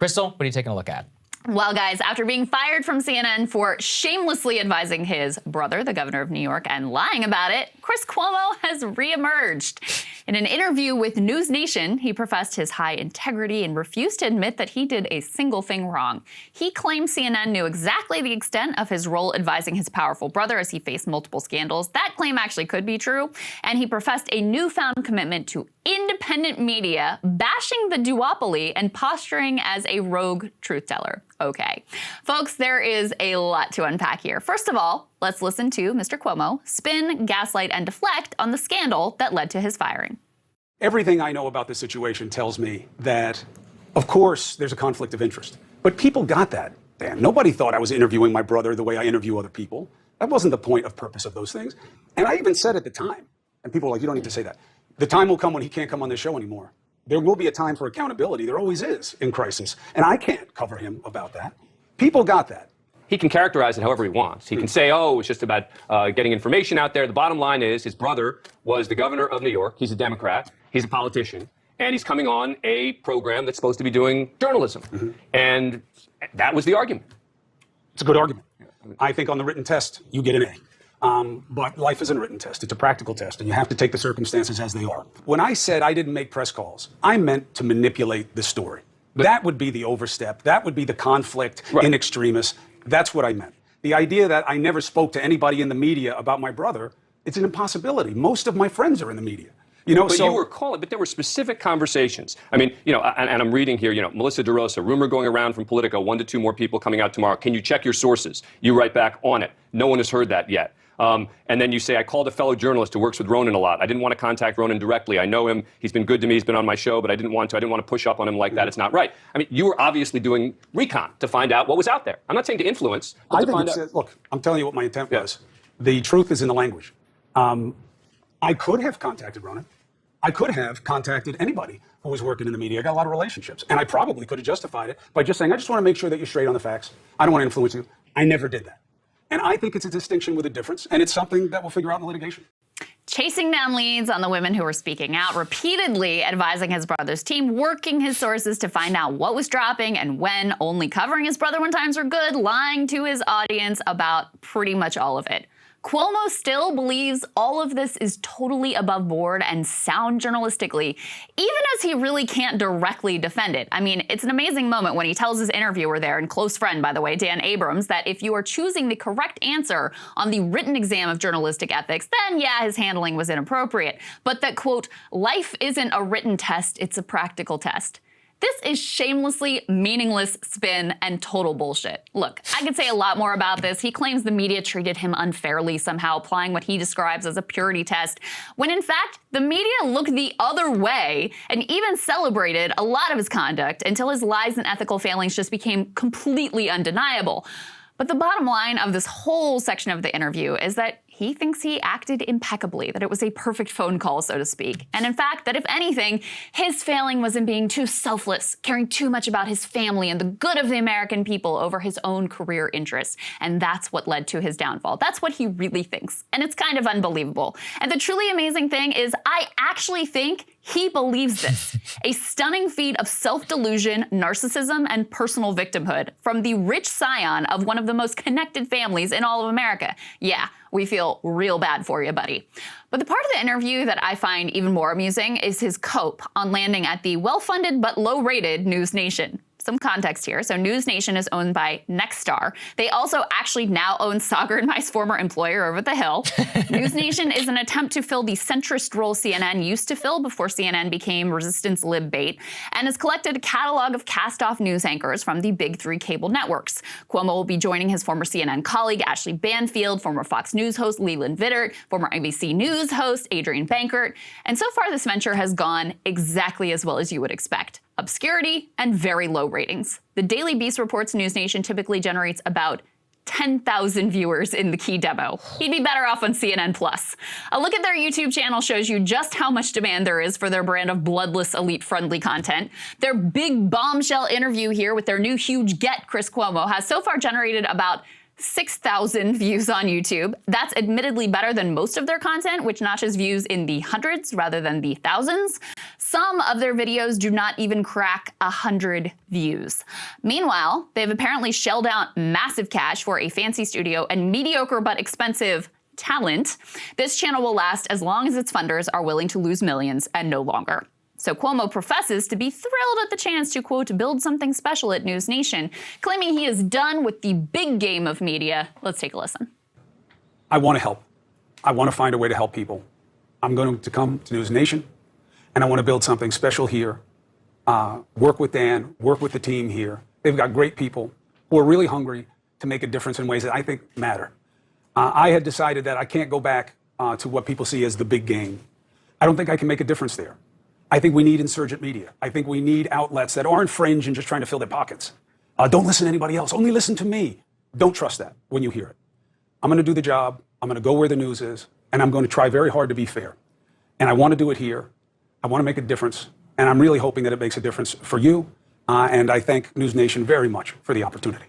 Krystal, what are you taking a look at? Well, guys, after being fired from CNN for shamelessly advising his brother, the governor of New York, and lying about it, Chris Cuomo has reemerged. In an interview with News Nation, he professed his high integrity and refused to admit that he did a single thing wrong. He claimed CNN knew exactly the extent of his role advising his powerful brother as he faced multiple scandals. That claim actually could be true, and he professed a newfound commitment to independent media, bashing the duopoly and posturing as a rogue truth teller. Okay. Folks, there is a lot to unpack here. First of all, let's listen to Mr. Cuomo spin, gaslight, and deflect on the scandal that led to his firing. Everything I know about this situation tells me that, of course, there's a conflict of interest. But people got that, Dan. Nobody thought I was interviewing my brother the way I interview other people. That wasn't the point of purpose of those things. And I even said at the time, and people were like, you don't need to say that. The time will come when he can't come on this show anymore. There will be a time for accountability. There always is in crisis. And I can't cover him about that. People got that. He can characterize it however he wants. He can say, oh, it's just about getting information out there. The bottom line is his brother was the governor of New York. He's a Democrat. He's a politician. And he's coming on a program that's supposed to be doing journalism. Mm-hmm. And that was the argument. It's a good argument. I think on the written test, you get an A. But life isn't a written test. It's a practical test, and you have to take the circumstances as they are. When I said I didn't make press calls, I meant to manipulate the story. But that would be the overstep. That would be the conflict in extremis. That's what I meant. The idea that I never spoke to anybody in the media about my brother, it's an impossibility. Most of my friends are in the media. You know, but you were calling, but there were specific conversations. I mean, you know, and I'm reading here, you know, Melissa DeRosa, rumor going around from Politico, 1 to 2 more people coming out tomorrow. Can you check your sources? You write back on it. No one has heard that yet. And then you say, I called a fellow journalist who works with Ronan a lot. I didn't want to contact Ronan directly. I know him. He's been good to me. He's been on my show, but I didn't want to. I didn't want to push up on him like that. It's not right. I mean, you were obviously doing recon to find out what was out there. I'm not saying to influence, but to find out. Look, I'm telling you what my intent was. The truth is in the language. I could have contacted Ronan. I could have contacted anybody who was working in the media. I got a lot of relationships. And I probably could have justified it by just saying, I just want to make sure that you're straight on the facts. I don't want to influence you. I never did that. And I think it's a distinction with a difference, and it's something that we'll figure out in the litigation. Chasing down leads on the women who were speaking out, repeatedly advising his brother's team, working his sources to find out what was dropping and when, only covering his brother when times were good, lying to his audience about pretty much all of it. Cuomo still believes all of this is totally above board and sound journalistically, even as he really can't directly defend it. I mean, it's an amazing moment when he tells his interviewer there, and close friend, by the way, Dan Abrams, that if you are choosing the correct answer on the written exam of journalistic ethics, then yeah, his handling was inappropriate. But that, quote, life isn't a written test, it's a practical test. This is shamelessly meaningless spin and total bullshit. Look, I could say a lot more about this. He claims the media treated him unfairly, somehow applying what he describes as a purity test, when in fact, the media looked the other way and even celebrated a lot of his conduct until his lies and ethical failings just became completely undeniable. But the bottom line of this whole section of the interview is that he thinks he acted impeccably, that it was a perfect phone call, so to speak. And in fact, that if anything, his failing was in being too selfless, caring too much about his family and the good of the American people over his own career interests. And that's what led to his downfall. That's what he really thinks. And it's kind of unbelievable. And the truly amazing thing is I actually think he believes this. A stunning feat of self-delusion, narcissism, and personal victimhood from the rich scion of one of the most connected families in all of America. Yeah, we feel real bad for you, buddy. But the part of the interview that I find even more amusing is his cope on landing at the well-funded but low-rated News Nation. Some context here. So News Nation is owned by Nexstar. They also actually now own Sagar and Mai's former employer over the hill. News Nation is an attempt to fill the centrist role CNN used to fill before CNN became resistance lib bait, and has collected a catalog of cast-off news anchors from the big 3 cable networks. Cuomo will be joining his former CNN colleague Ashley Banfield, former Fox News host Leland Vittert, former ABC News host Adrian Bankert, and so far this venture has gone exactly as well as you would expect. Obscurity and very low ratings. The Daily Beast reports News Nation typically generates about 10,000 viewers in the key demo. He'd be better off on CNN+. A look at their YouTube channel shows you just how much demand there is for their brand of bloodless, elite-friendly content. Their big bombshell interview here with their new huge get, Chris Cuomo, has so far generated about 6,000 views on YouTube. That's admittedly better than most of their content, which notches views in the hundreds rather than the thousands. Some of their videos do not even crack 100 views. Meanwhile, they've apparently shelled out massive cash for a fancy studio and mediocre but expensive talent. This channel will last as long as its funders are willing to lose millions and no longer. So Cuomo professes to be thrilled at the chance to, quote, build something special at News Nation, claiming he is done with the big game of media. Let's take a listen. I want to help. I want to find a way to help people. I'm going to come to News Nation, and I want to build something special here. Work with Dan, work with the team here. They've got great people who are really hungry to make a difference in ways that I think matter. I had decided that I can't go back to what people see as the big game. I don't think I can make a difference there. I think we need insurgent media. I think we need outlets that aren't fringe and just trying to fill their pockets. Don't listen to anybody else. Only listen to me. Don't trust that when you hear it. I'm going to do the job. I'm going to go where the news is. And I'm going to try very hard to be fair. And I want to do it here. I want to make a difference. And I'm really hoping that it makes a difference for you. And I thank News Nation very much for the opportunity.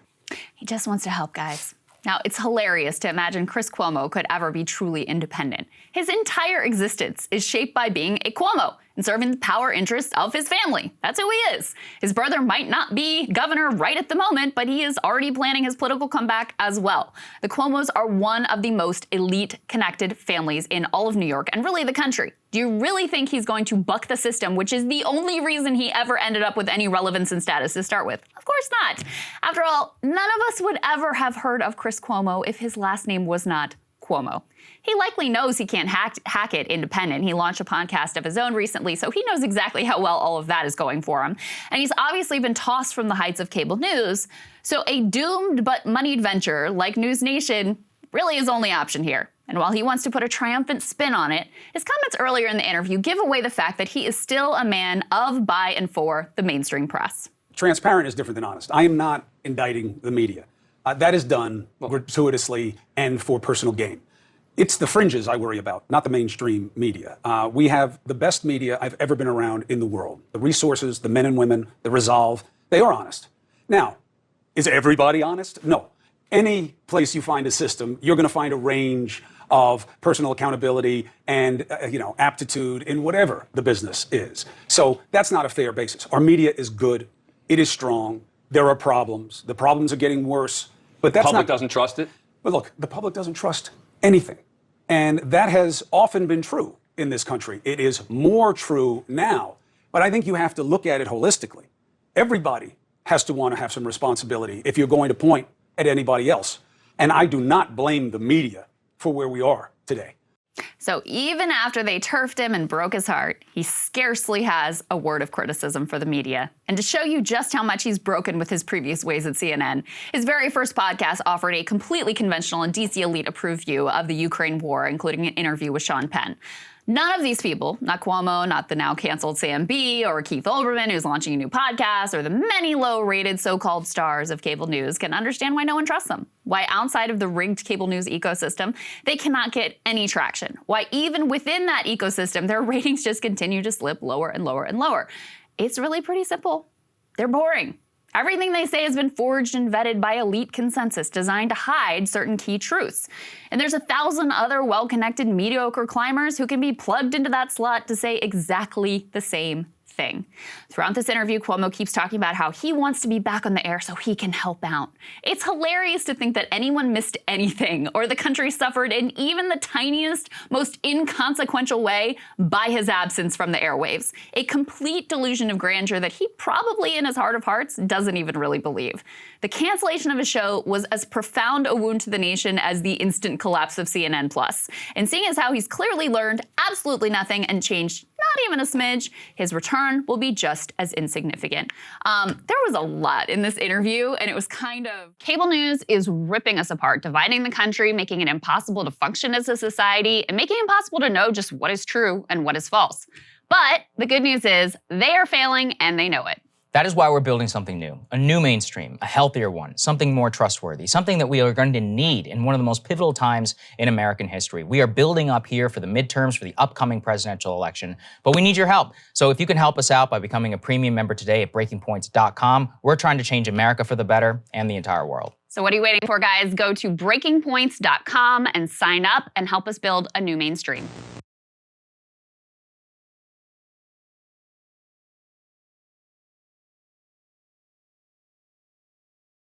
He just wants to help, guys. Now, it's hilarious to imagine Chris Cuomo could ever be truly independent. His entire existence is shaped by being a Cuomo and serving the power interests of his family. That's who he is. His brother might not be governor right at the moment, but he is already planning his political comeback as well. The Cuomos are one of the most elite connected families in all of New York and really the country. Do you really think he's going to buck the system, which is the only reason he ever ended up with any relevance and status to start with? Of course not. After all, none of us would ever have heard of Chris Cuomo if his last name was not Cuomo. He likely knows he can't hack it independent. He launched a podcast of his own recently, so he knows exactly how well all of that is going for him. And he's obviously been tossed from the heights of cable news, so a doomed but moneyed venture like News Nation really his only option here. And while he wants to put a triumphant spin on it, his comments earlier in the interview give away the fact that he is still a man of, by, and for the mainstream press. Transparent is different than honest. I am not indicting the media. That is done gratuitously and for personal gain. It's the fringes I worry about, not the mainstream media. We have the best media I've ever been around in the world. The resources, the men and women, the resolve, they are honest. Now, is everybody honest? No. Any place you find a system, you're going to find a range of personal accountability and aptitude in whatever the business is. So that's not a fair basis. Our media is good. It is strong. There are problems. The problems are getting worse. But that's the public doesn't trust it? But look, the public doesn't trust anything. And that has often been true in this country. It is more true now. But I think you have to look at it holistically. Everybody has to want to have some responsibility if you're going to point at anybody else. And I do not blame the media for where we are today. So even after they turfed him and broke his heart, he scarcely has a word of criticism for the media. And to show you just how much he's broken with his previous ways at CNN, his very first podcast offered a completely conventional and DC elite approved view of the Ukraine war, including an interview with Sean Penn. None of these people, not Cuomo, not the now canceled Sam B, or Keith Olbermann, who's launching a new podcast, or the many low-rated so-called stars of cable news, can understand why no one trusts them. Why outside of the rigged cable news ecosystem, they cannot get any traction. Why even within that ecosystem, their ratings just continue to slip lower and lower and lower. It's really pretty simple. They're boring. Everything they say has been forged and vetted by elite consensus designed to hide certain key truths. And there's 1,000 other well-connected mediocre climbers who can be plugged into that slot to say exactly the same thing. Throughout this interview, Cuomo keeps talking about how he wants to be back on the air so he can help out. It's hilarious to think that anyone missed anything or the country suffered in even the tiniest, most inconsequential way by his absence from the airwaves. A complete delusion of grandeur that he probably in his heart of hearts doesn't even really believe. The cancellation of his show was as profound a wound to the nation as the instant collapse of CNN+. And seeing as how he's clearly learned absolutely nothing and changed not even a smidge, his return will be just as insignificant. There was a lot in this interview, and it was kind of... Cable news is ripping us apart, dividing the country, making it impossible to function as a society, and making it impossible to know just what is true and what is false. But the good news is they are failing, and they know it. That is why we're building something new, a new mainstream, a healthier one, something more trustworthy, something that we are going to need in one of the most pivotal times in American history. We are building up here for the midterms, for the upcoming presidential election, but we need your help. So if you can help us out by becoming a premium member today at breakingpoints.com, we're trying to change America for the better and the entire world. So what are you waiting for, guys? Go to breakingpoints.com and sign up and help us build a new mainstream.